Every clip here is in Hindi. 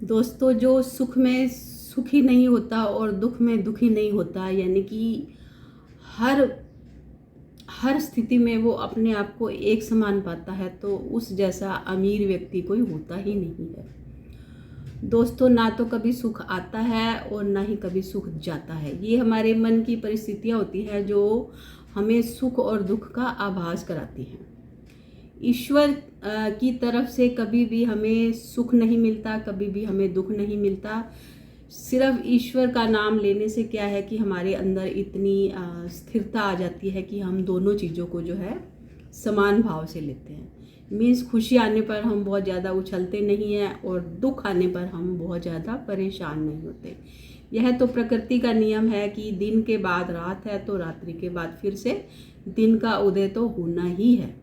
दोस्तों, जो सुख में सुखी नहीं होता और दुख में दुखी नहीं होता, यानी कि हर हर स्थिति में वो अपने आप को एक समान पाता है, तो उस जैसा अमीर व्यक्ति कोई होता ही नहीं है। दोस्तों, ना तो कभी सुख आता है और ना ही कभी सुख जाता है। ये हमारे मन की परिस्थितियाँ होती हैं जो हमें सुख और दुख का आभास कराती हैं। ईश्वर की तरफ से कभी भी हमें सुख नहीं मिलता, कभी भी हमें दुख नहीं मिलता। सिर्फ ईश्वर का नाम लेने से क्या है कि हमारे अंदर इतनी स्थिरता आ जाती है कि हम दोनों चीज़ों को जो है समान भाव से लेते हैं। मीन्स खुशी आने पर हम बहुत ज़्यादा उछलते नहीं हैं और दुख आने पर हम बहुत ज़्यादा परेशान नहीं होते। यह तो प्रकृति का नियम है कि दिन के बाद रात है तो रात्रि के बाद फिर से दिन का उदय तो होना ही है।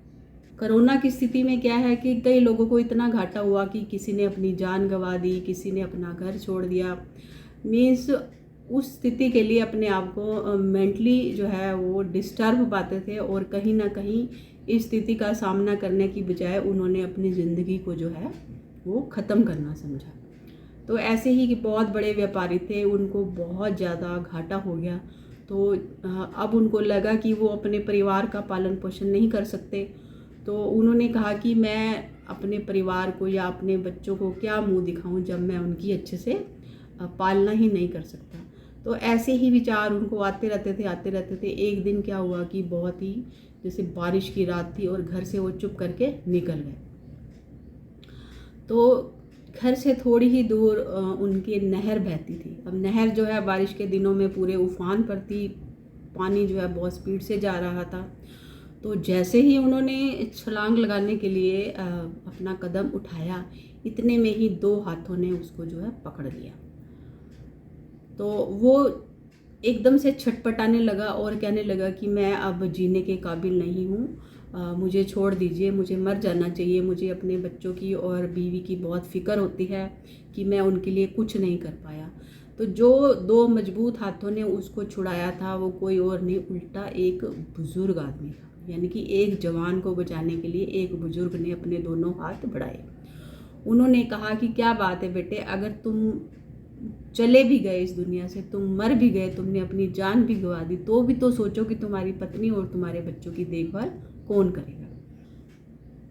कोरोना की स्थिति में क्या है कि कई लोगों को इतना घाटा हुआ कि किसी ने अपनी जान गंवा दी, किसी ने अपना घर छोड़ दिया। मीन्स उस स्थिति के लिए अपने आप को मेंटली जो है वो डिस्टर्ब पाते थे और कहीं ना कहीं इस स्थिति का सामना करने की बजाय उन्होंने अपनी ज़िंदगी को जो है वो ख़त्म करना समझा। तो ऐसे ही कि बहुत बड़े व्यापारी थे, उनको बहुत ज़्यादा घाटा हो गया। तो अब उनको लगा कि वो अपने परिवार का पालन पोषण नहीं कर सकते। तो उन्होंने कहा कि मैं अपने परिवार को या अपने बच्चों को क्या मुंह दिखाऊं जब मैं उनकी अच्छे से पालना ही नहीं कर सकता। तो ऐसे ही विचार उनको आते रहते थे। एक दिन क्या हुआ कि बहुत ही जैसे बारिश की रात थी और घर से वो चुप करके निकल गए। तो घर से थोड़ी ही दूर उनकी नहर बहती थी। अब नहर जो है बारिश के दिनों में पूरे उफान पर थी, पानी जो है बहुत स्पीड से जा रहा था। तो जैसे ही उन्होंने छलांग लगाने के लिए अपना कदम उठाया, इतने में ही दो हाथों ने उसको जो है पकड़ लिया। तो वो एकदम से छटपटाने लगा और कहने लगा कि मैं अब जीने के काबिल नहीं हूँ, मुझे छोड़ दीजिए, मुझे मर जाना चाहिए। मुझे अपने बच्चों की और बीवी की बहुत फ़िक्र होती है कि मैं उनके लिए कुछ नहीं कर पाया। तो जो दो मजबूत हाथों ने उसको छुड़ाया था वो कोई और नहीं, उल्टा एक बुज़ुर्ग आदमी था। यानी कि एक जवान को बचाने के लिए एक बुज़ुर्ग ने अपने दोनों हाथ बढ़ाए। उन्होंने कहा कि क्या बात है बेटे, अगर तुम चले भी गए इस दुनिया से, तुम मर भी गए, तुमने अपनी जान भी गंवा दी, तो भी तो सोचो कि तुम्हारी पत्नी और तुम्हारे बच्चों की देखभाल कौन करेगा।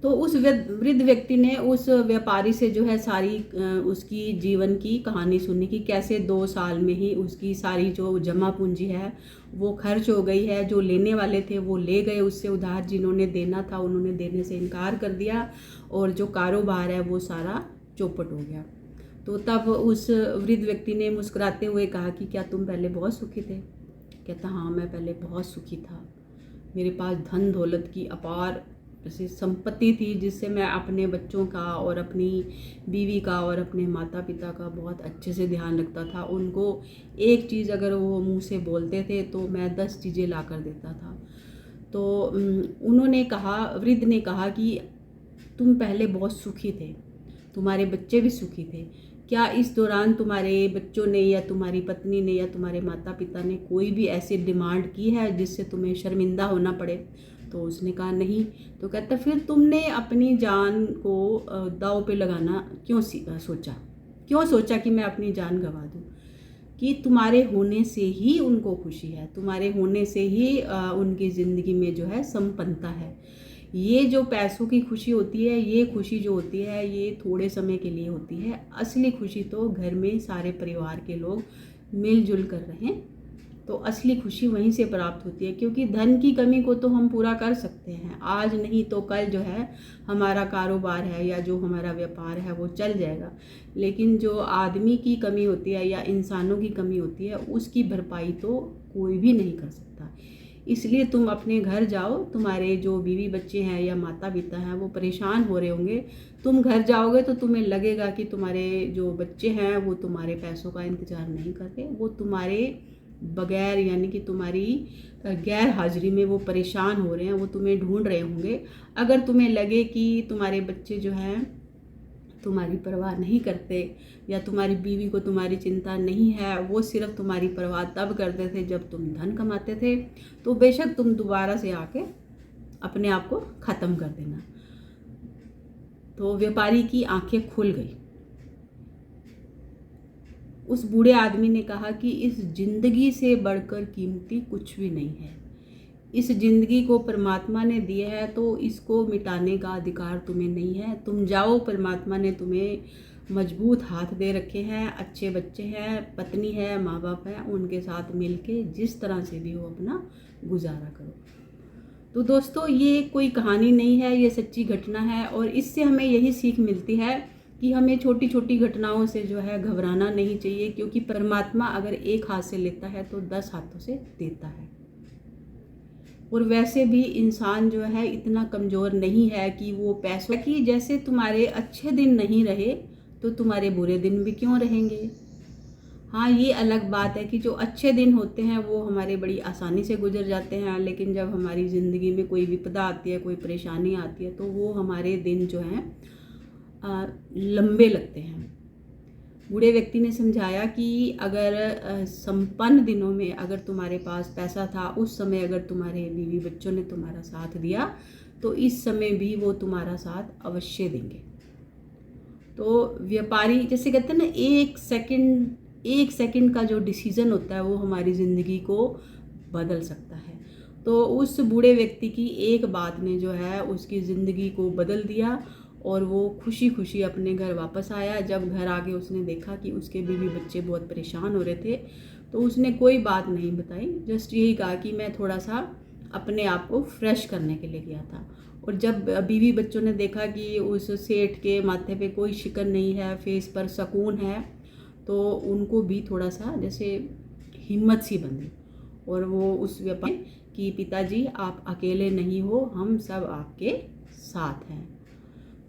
तो उस वृद्ध व्यक्ति ने उस व्यापारी से जो है सारी उसकी जीवन की कहानी सुनी कि कैसे 2 साल में ही उसकी सारी जो जमा पूंजी है वो खर्च हो गई है। जो लेने वाले थे वो ले गए उससे उधार, जिन्होंने देना था उन्होंने देने से इनकार कर दिया और जो कारोबार है वो सारा चौपट हो गया। तो तब उस वृद्ध व्यक्ति ने मुस्कुराते हुए कहा कि क्या तुम पहले बहुत सुखी थे? कहता, हाँ मैं पहले बहुत सुखी था। मेरे पास धन दौलत की अपार जैसे संपत्ति थी, जिससे मैं अपने बच्चों का और अपनी बीवी का और अपने माता पिता का बहुत अच्छे से ध्यान रखता था। उनको एक चीज़ अगर वो मुंह से बोलते थे तो मैं 10 चीज़ें ला कर देता था। तो उन्होंने कहा, वृद्ध ने कहा कि तुम पहले बहुत सुखी थे, तुम्हारे बच्चे भी सुखी थे। क्या इस दौरान तुम्हारे बच्चों ने या तुम्हारी पत्नी ने या तुम्हारे माता पिता ने कोई भी ऐसी डिमांड की है जिससे तुम्हें शर्मिंदा होना पड़े? तो उसने कहा नहीं। तो कहता, फिर तुमने अपनी जान को दांव पे लगाना क्यों सोचा? क्यों सोचा कि मैं अपनी जान गंवा दूँ? कि तुम्हारे होने से ही उनको खुशी है, तुम्हारे होने से ही उनकी ज़िंदगी में जो है संपन्नता है। ये जो पैसों की खुशी होती है, ये खुशी जो होती है ये थोड़े समय के लिए होती है। असली खुशी तो घर में सारे परिवार के लोग मिलजुल कर रहें, तो असली खुशी वहीं से प्राप्त होती है। क्योंकि धन की कमी को तो हम पूरा कर सकते हैं, आज नहीं तो कल जो है हमारा कारोबार है या जो हमारा व्यापार है वो चल जाएगा। लेकिन जो आदमी की कमी होती है या इंसानों की कमी होती है उसकी भरपाई तो कोई भी नहीं कर सकता। इसलिए तुम अपने घर जाओ, तुम्हारे जो बीवी बच्चे हैं या माता पिता हैं वो परेशान हो रहे होंगे। तुम घर जाओगे तो तुम्हें लगेगा कि तुम्हारे जो बच्चे हैं वो तुम्हारे पैसों का इंतज़ार नहीं करते, वो तुम्हारे बगैर यानी कि तुम्हारी गैर हाजिरी में वो परेशान हो रहे हैं, वो तुम्हें ढूंढ रहे होंगे। अगर तुम्हें लगे कि तुम्हारे बच्चे जो हैं तुम्हारी परवाह नहीं करते या तुम्हारी बीवी को तुम्हारी चिंता नहीं है, वो सिर्फ तुम्हारी परवाह तब करते थे जब तुम धन कमाते थे, तो बेशक तुम दोबारा से आके अपने आप को ख़त्म कर देना। तो व्यापारी की आंखें खुल गई। उस बूढ़े आदमी ने कहा कि इस ज़िंदगी से बढ़कर कीमती कुछ भी नहीं है। इस ज़िंदगी को परमात्मा ने दिया है तो इसको मिटाने का अधिकार तुम्हें नहीं है। तुम जाओ, परमात्मा ने तुम्हें मजबूत हाथ दे रखे हैं, अच्छे बच्चे हैं, पत्नी है, माँ बाप हैं, उनके साथ मिलके जिस तरह से भी हो अपना गुजारा करो। तो दोस्तों, ये कोई कहानी नहीं है, ये सच्ची घटना है और इससे हमें यही सीख मिलती है कि हमें छोटी छोटी घटनाओं से जो है घबराना नहीं चाहिए, क्योंकि परमात्मा अगर एक हाथ से लेता है तो 10 हाथों से देता है। और वैसे भी इंसान जो है इतना कमज़ोर नहीं है कि वो पैसों की, जैसे तुम्हारे अच्छे दिन नहीं रहे तो तुम्हारे बुरे दिन भी क्यों रहेंगे। हाँ, ये अलग बात है कि जो अच्छे दिन होते हैं वो हमारे बड़ी आसानी से गुजर जाते हैं, लेकिन जब हमारी ज़िंदगी में कोई विपदा आती है, कोई परेशानी आती है, तो वो हमारे दिन जो हैं लंबे लगते हैं। बूढ़े व्यक्ति ने समझाया कि अगर संपन्न दिनों में अगर तुम्हारे पास पैसा था, उस समय अगर तुम्हारे बीवी बच्चों ने तुम्हारा साथ दिया, तो इस समय भी वो तुम्हारा साथ अवश्य देंगे। तो व्यापारी, जैसे कहते हैं ना, एक सेकंड का जो डिसीज़न होता है वो हमारी ज़िंदगी को बदल सकता है। तो उस बूढ़े व्यक्ति की एक बात ने जो है उसकी ज़िंदगी को बदल दिया और वो खुशी खुशी अपने घर वापस आया। जब घर आके उसने देखा कि उसके बीवी बच्चे बहुत परेशान हो रहे थे, तो उसने कोई बात नहीं बताई, जस्ट यही कहा कि मैं थोड़ा सा अपने आप को फ्रेश करने के लिए गया था। और जब बीवी बच्चों ने देखा कि उस सेठ के माथे पे कोई शिकन नहीं है, फेस पर सुकून है, तो उनको भी थोड़ा सा जैसे हिम्मत सी बंधी और वो उस व्यापारी कि पिताजी आप अकेले नहीं हो, हम सब आपके साथ हैं।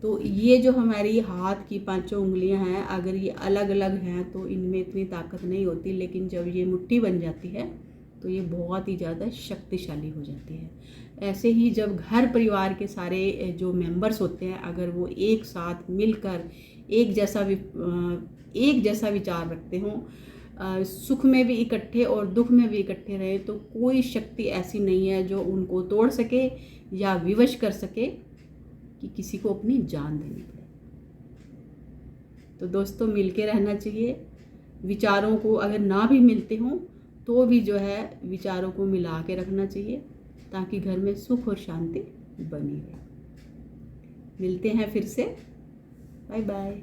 तो ये जो हमारी हाथ की 5 उंगलियां हैं, अगर ये अलग अलग हैं तो इनमें इतनी ताकत नहीं होती, लेकिन जब ये मुट्ठी बन जाती है तो ये बहुत ही ज़्यादा शक्तिशाली हो जाती है। ऐसे ही जब घर परिवार के सारे जो मेंबर्स होते हैं, अगर वो एक साथ मिलकर एक जैसा विचार रखते हों, सुख में भी इकट्ठे और दुख में भी इकट्ठे रहे, तो कोई शक्ति ऐसी नहीं है जो उनको तोड़ सके या विवश कर सके कि किसी को अपनी जान देनी पड़े। तो दोस्तों, मिलके रहना चाहिए। विचारों को अगर ना भी मिलते हों तो भी जो है विचारों को मिला के रखना चाहिए, ताकि घर में सुख और शांति बनी रहे। मिलते हैं फिर से। Bye bye.